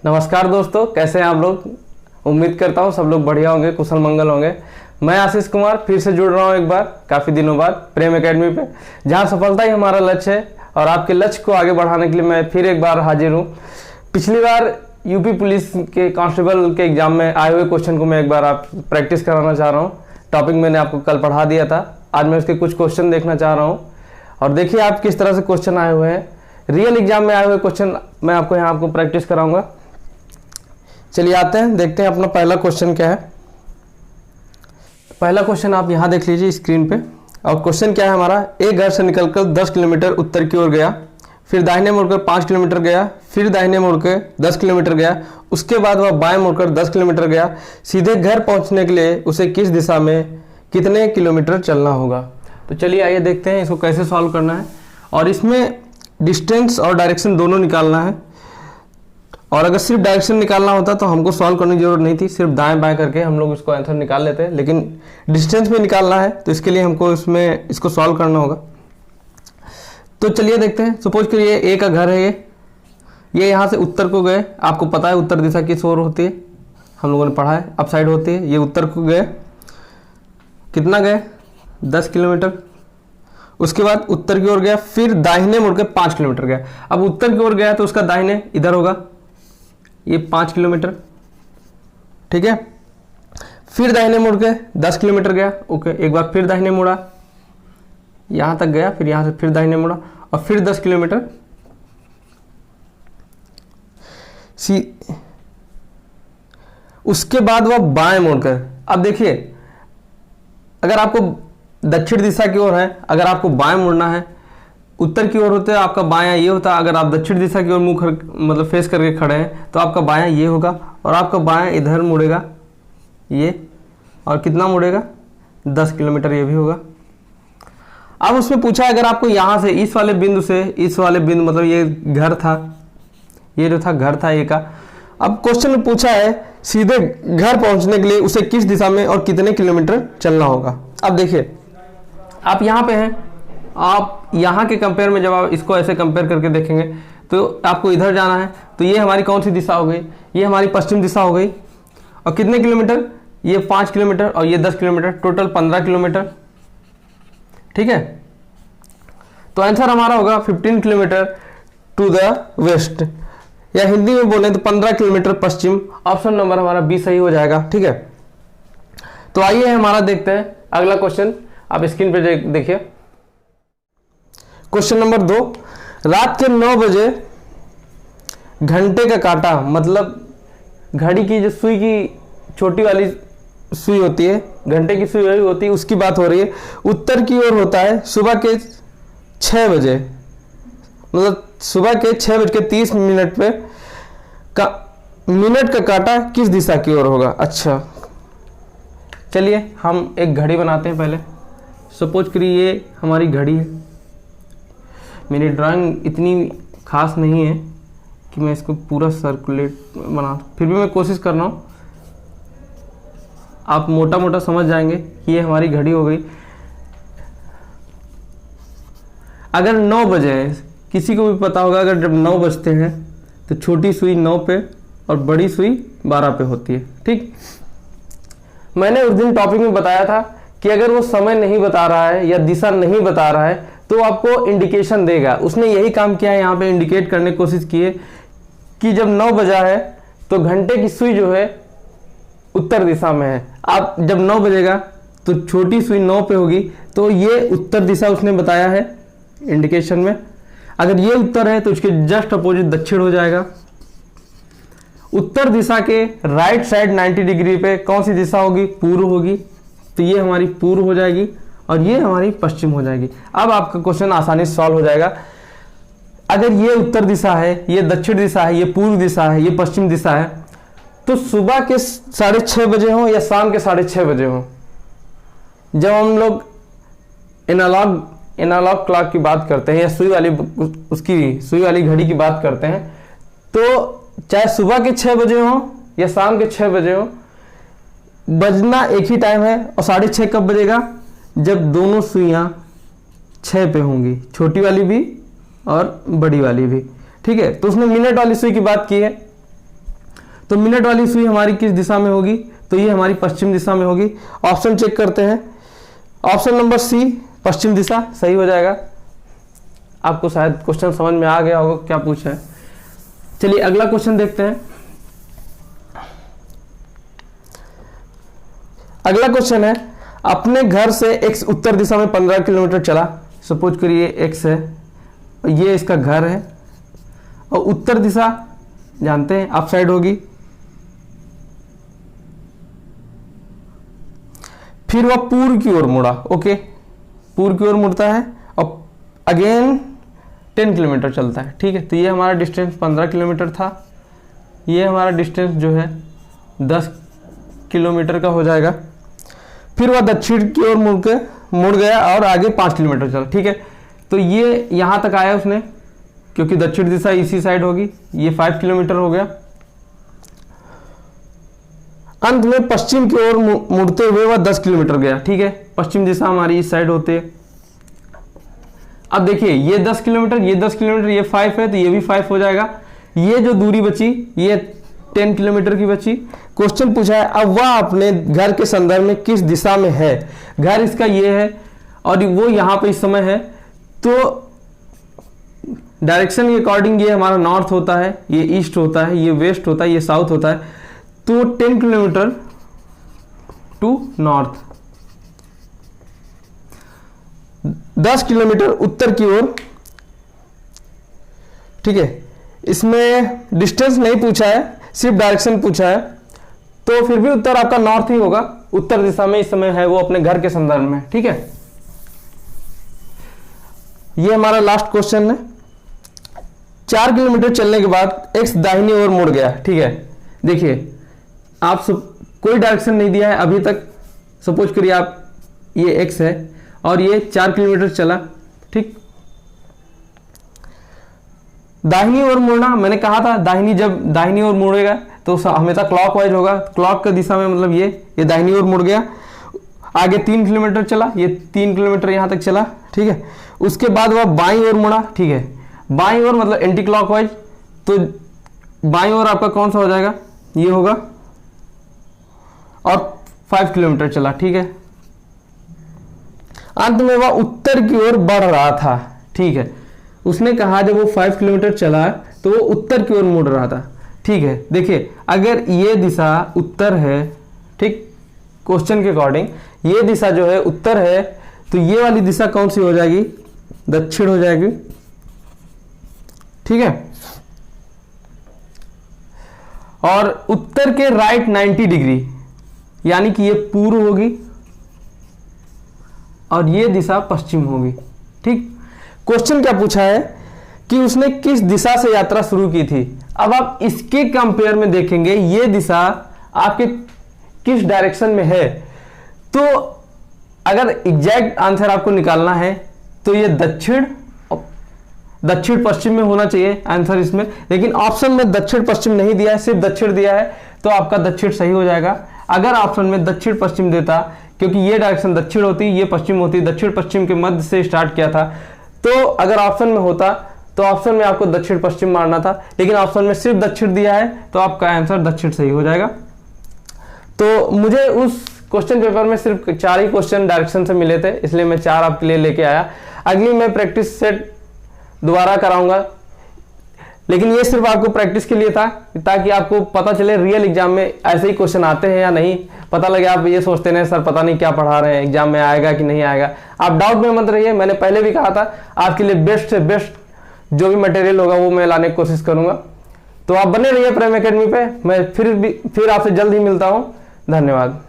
नमस्कार दोस्तों, कैसे हैं आप लोग। उम्मीद करता हूँ सब लोग बढ़िया होंगे, कुशल मंगल होंगे। मैं आशीष कुमार फिर से जुड़ रहा हूँ एक बार काफ़ी दिनों बाद प्रेम एकेडमी पे, जहाँ सफलता ही हमारा लक्ष्य है और आपके लक्ष्य को आगे बढ़ाने के लिए मैं फिर एक बार हाजिर हूँ। पिछली बार यूपी पुलिस के कांस्टेबल के एग्जाम में आए हुए क्वेश्चन को मैं एक बार आप प्रैक्टिस कराना चाह रहा हूँ। टॉपिक मैंने आपको कल पढ़ा दिया था, आज मैं उसके कुछ क्वेश्चन देखना चाह रहा हूँ और देखिए आप किस तरह से क्वेश्चन आए हुए हैं। रियल एग्जाम में आए हुए क्वेश्चन मैं आपको यहाँ आपको प्रैक्टिस कराऊंगा। चलिए आते हैं, देखते हैं अपना पहला क्वेश्चन क्या है। पहला क्वेश्चन आप यहाँ देख लीजिए स्क्रीन पे। और क्वेश्चन क्या है हमारा, एक घर से निकलकर 10 किलोमीटर उत्तर की ओर गया, फिर दाहिने मुड़कर 5 किलोमीटर गया, फिर दाहिने मुड़कर 10 किलोमीटर गया, उसके बाद वह बाएं मुड़कर 10 किलोमीटर गया। सीधे घर पहुंचने के लिए उसे किस दिशा में कितने किलोमीटर चलना होगा। तो चलिए आइए देखते हैं इसको कैसे सॉल्व करना है। और इसमें डिस्टेंस और डायरेक्शन दोनों निकालना है। और अगर सिर्फ डायरेक्शन निकालना होता तो हमको सॉल्व करने की जरूरत नहीं थी, सिर्फ दाएं बाएं करके हम लोग इसको आंसर निकाल लेते हैं। लेकिन डिस्टेंस में निकालना है तो इसके लिए हमको इसमें इसको सॉल्व करना होगा। तो चलिए देखते हैं। सपोज करिए ए का घर है, ये यहाँ से उत्तर को गए। आपको पता है उत्तर दिशा किस ओर होती है, हम लोगों ने पढ़ा है, अप साइड होती है। ये उत्तर को गए, कितना गए 10 किलोमीटर। उसके बाद उत्तर की ओर गया, फिर दाहिने मुड़ के 5 किलोमीटर गया। अब उत्तर की ओर गया तो उसका दाहिने इधर होगा, ये 5 किलोमीटर, ठीक है। फिर दाहिने मुड़ के 10 किलोमीटर गया, ओके। एक बार फिर दाहिने मुड़ा, यहां तक गया, फिर यहां से फिर दाहिने मुड़ा और फिर 10 किलोमीटर। उसके बाद वह बाएं मुड़कर, अब देखिए अगर आपको दक्षिण दिशा की ओर है, अगर आपको बाएं मुड़ना है, उत्तर की ओर होते हैं आपका बायां ये होता है। अगर आप दक्षिण दिशा की ओर मुंह मतलब फेस करके खड़े हैं तो आपका बायां ये होगा और आपका बायां इधर मुड़ेगा ये, और कितना मुड़ेगा 10 किलोमीटर ये भी होगा। अब उसमें पूछा है अगर आपको यहाँ से इस वाले बिंदु से इस वाले बिंदु, मतलब ये घर था, ये जो था घर था ये का। अब क्वेश्चन में पूछा है सीधे घर पहुंचने के लिए उसे किस दिशा में और कितने किलोमीटर चलना होगा। अब देखिए आप यहाँ पे हैं, आप यहाँ के कंपेयर में जब आप इसको ऐसे कंपेयर करके देखेंगे तो आपको इधर जाना है। तो ये हमारी कौन सी दिशा हो गई, ये हमारी पश्चिम दिशा हो गई। और कितने किलोमीटर, ये 5 किलोमीटर और ये 10 किलोमीटर, टोटल 15 किलोमीटर, ठीक है। तो आंसर हमारा होगा 15 किलोमीटर टू द वेस्ट, या हिंदी में बोले तो 15 किलोमीटर पश्चिम। ऑप्शन नंबर हमारा बी सही हो जाएगा, ठीक है। तो आइए हमारा देखते हैं अगला क्वेश्चन, आप स्क्रीन पे देखिए। क्वेश्चन नंबर 2, रात के 9 बजे घंटे का काटा, मतलब घड़ी की जो सुई की छोटी वाली सुई होती है, घंटे की सुई होती है, उसकी बात हो रही है। उत्तर की ओर होता है सुबह के 6 बजे, मतलब सुबह के 6:30 पे का मिनट का काटा किस दिशा की ओर होगा। अच्छा चलिए हम एक घड़ी बनाते हैं पहले। सपोज करिए ये हमारी घड़ी है। मेरी ड्राइंग इतनी खास नहीं है कि मैं इसको पूरा सर्कुलेट बना, फिर भी मैं कोशिश कर रहा हूँ। आप मोटा मोटा समझ जाएंगे कि ये हमारी घड़ी हो गई। अगर 9 बजे है, किसी को भी पता होगा अगर जब 9 बजते हैं तो छोटी सुई 9 पे और बड़ी सुई 12 पे होती है, ठीक। मैंने उस दिन टॉपिक में बताया था कि अगर वो समय नहीं बता रहा है या दिशा नहीं बता रहा है तो आपको इंडिकेशन देगा। उसने यही काम किया है, यहाँ पे इंडिकेट करने की कोशिश की है कि जब 9 बजा है तो घंटे की सुई जो है उत्तर दिशा में है। आप जब 9 बजेगा तो छोटी सुई 9 पे होगी, तो ये उत्तर दिशा उसने बताया है इंडिकेशन में। अगर ये उत्तर है तो उसके जस्ट अपोजिट दक्षिण हो जाएगा। उत्तर दिशा के राइट साइड 90 डिग्री पे कौन सी दिशा होगी, पूर्व होगी। तो ये हमारी पूर्व हो जाएगी और ये हमारी पश्चिम हो जाएगी। अब आपका क्वेश्चन आसानी से सॉल्व हो जाएगा। अगर ये उत्तर दिशा है, ये दक्षिण दिशा है, ये पूर्व दिशा है, ये पश्चिम दिशा है, तो सुबह के 6:30 बजे हो या शाम के 6:30 बजे हो, जब हम लोग एनालॉग क्लॉक की बात करते हैं या सुई वाली घड़ी की बात करते हैं, तो चाहे सुबह के 6 बजे हो या शाम के 6 बजे हो, बजना एक ही टाइम है। और 6:30 कब बजेगा, जब दोनों सुइयां 6 पे होंगी, छोटी वाली भी और बड़ी वाली भी, ठीक है। तो उसने मिनट वाली सुई की बात की है। तो मिनट वाली सुई हमारी किस दिशा में होगी, तो ये हमारी पश्चिम दिशा में होगी। ऑप्शन चेक करते हैं, ऑप्शन नंबर सी पश्चिम दिशा सही हो जाएगा। आपको शायद क्वेश्चन समझ में आ गया होगा क्या पूछा है। चलिए अगला क्वेश्चन देखते हैं। अगला क्वेश्चन है, अपने घर से एक्स उत्तर दिशा में 15 किलोमीटर चला। सपोज करिए एक्स है, ये इसका घर है, और उत्तर दिशा जानते हैं अप साइड होगी। फिर वह पूर्व की ओर मुड़ा, ओके, पूर्व की ओर मुड़ता है और अगेन 10 किलोमीटर चलता है, ठीक है। तो ये हमारा डिस्टेंस 15 किलोमीटर था, ये हमारा डिस्टेंस जो है 10 किलोमीटर का हो जाएगा। फिर वह दक्षिण की ओर मुड़ गया और आगे 5 किलोमीटर चला, ठीक है। तो ये यहाँ तक आया उसने, क्योंकि दक्षिण दिशा इसी साइड होगी, ये 5 किलोमीटर हो गया। अंत में पश्चिम की ओर मुड़ते हुए वह 10 किलोमीटर गया, ठीक है। पश्चिम दिशा हमारी इस साइड होते। अब देखिए ये 10 किलोमीटर, ये 10 किलोमीटर, ये 5 है तो ये भी 5 हो जाएगा। ये जो दूरी बची ये 10 किलोमीटर की बची। क्वेश्चन पूछा है अब वह अपने घर के संदर्भ में किस दिशा में है। घर इसका ये है और वो यहाँ पे इस समय है, तो डायरेक्शन के अकॉर्डिंग ये हमारा नॉर्थ होता है, ये ईस्ट होता है, ये वेस्ट होता है, ये साउथ होता है। तो 10 किलोमीटर टू नॉर्थ, 10 किलोमीटर उत्तर की ओर, ठीक है। इसमें डिस्टेंस नहीं पूछा है, सिर्फ डायरेक्शन पूछा है, तो फिर भी उत्तर आपका नॉर्थ ही होगा। उत्तर दिशा में इस समय है वो अपने घर के संदर्भ में, ठीक है। ये हमारा लास्ट क्वेश्चन है। 4 किलोमीटर चलने के बाद एक्स दाहिनी ओर मुड़ गया, ठीक है। देखिए आप कोई डायरेक्शन नहीं दिया है अभी तक। सपोज करिए आप ये एक्स है और ये 4 किलोमीटर चला, ठीक। दाहिनी ओर मुड़ना, मैंने कहा था दाहिनी, जब दाहिनी ओर मुड़ेगा तो हमेशा क्लॉकवाइज होगा। क्लॉक की दिशा में मतलब ये दाहिनी ओर मुड़ गया। आगे 3 किलोमीटर चला, ये 3 किलोमीटर यहां तक चला, ठीक है। उसके बाद वह बाईं ओर मुड़ा, ठीक है। बाईं ओर मतलब एंटी क्लॉकवाइज, तो बाईं ओर आपका कौन सा हो जाएगा, ये होगा, और 5 किलोमीटर चला, ठीक है। अंत में वह उत्तर की ओर बढ़ रहा था, ठीक है। उसने कहा जब वो 5 किलोमीटर चला तो वो उत्तर की ओर मुड़ रहा था, ठीक है। देखिए अगर ये दिशा उत्तर है, ठीक, क्वेश्चन के अकॉर्डिंग ये दिशा जो है उत्तर है, तो ये वाली दिशा कौन सी हो जाएगी, दक्षिण हो जाएगी, ठीक है। और उत्तर के राइट 90 डिग्री, यानी कि ये पूर्व होगी और ये दिशा पश्चिम होगी, ठीक। क्वेश्चन क्या पूछा है कि उसने किस दिशा से यात्रा शुरू की थी। अब आप इसके कंपेयर में देखेंगे ये दिशा आपके किस डायरेक्शन में है। तो अगर एग्जैक्ट आंसर आपको निकालना है तो ये दक्षिण पश्चिम में होना चाहिए आंसर इसमें, लेकिन ऑप्शन में दक्षिण पश्चिम नहीं दिया है, सिर्फ दक्षिण दिया है, तो आपका दक्षिण सही हो जाएगा। अगर ऑप्शन में दक्षिण पश्चिम देता, क्योंकि ये डायरेक्शन दक्षिण होती, ये पश्चिम होती, दक्षिण पश्चिम के मध्य से स्टार्ट किया था, तो अगर ऑप्शन में होता तो ऑप्शन में आपको दक्षिण पश्चिम मारना था, लेकिन ऑप्शन में सिर्फ दक्षिण दिया है, तो आपका आंसर दक्षिण सही हो जाएगा। तो मुझे उस क्वेश्चन पेपर में सिर्फ 4 ही क्वेश्चन डायरेक्शन से मिले थे, इसलिए मैं 4 आपके लिए लेके आया। अगली मैं प्रैक्टिस सेट दोबारा कराऊंगा, लेकिन ये सिर्फ आपको प्रैक्टिस के लिए था, ताकि आपको पता चले रियल एग्जाम में ऐसे ही क्वेश्चन आते हैं या नहीं, पता लगे। आप ये सोचते नहीं सर पता नहीं क्या पढ़ा रहे हैं, एग्जाम में आएगा कि नहीं आएगा, आप डाउट में मत रहिए। मैंने पहले भी कहा था आपके लिए बेस्ट से बेस्ट जो भी मटेरियल होगा वो मैं लाने की कोशिश करूंगा। तो आप बने रहिए प्राइम एकेडमी पे। मैं फिर आपसे जल्द ही मिलता हूँ। धन्यवाद।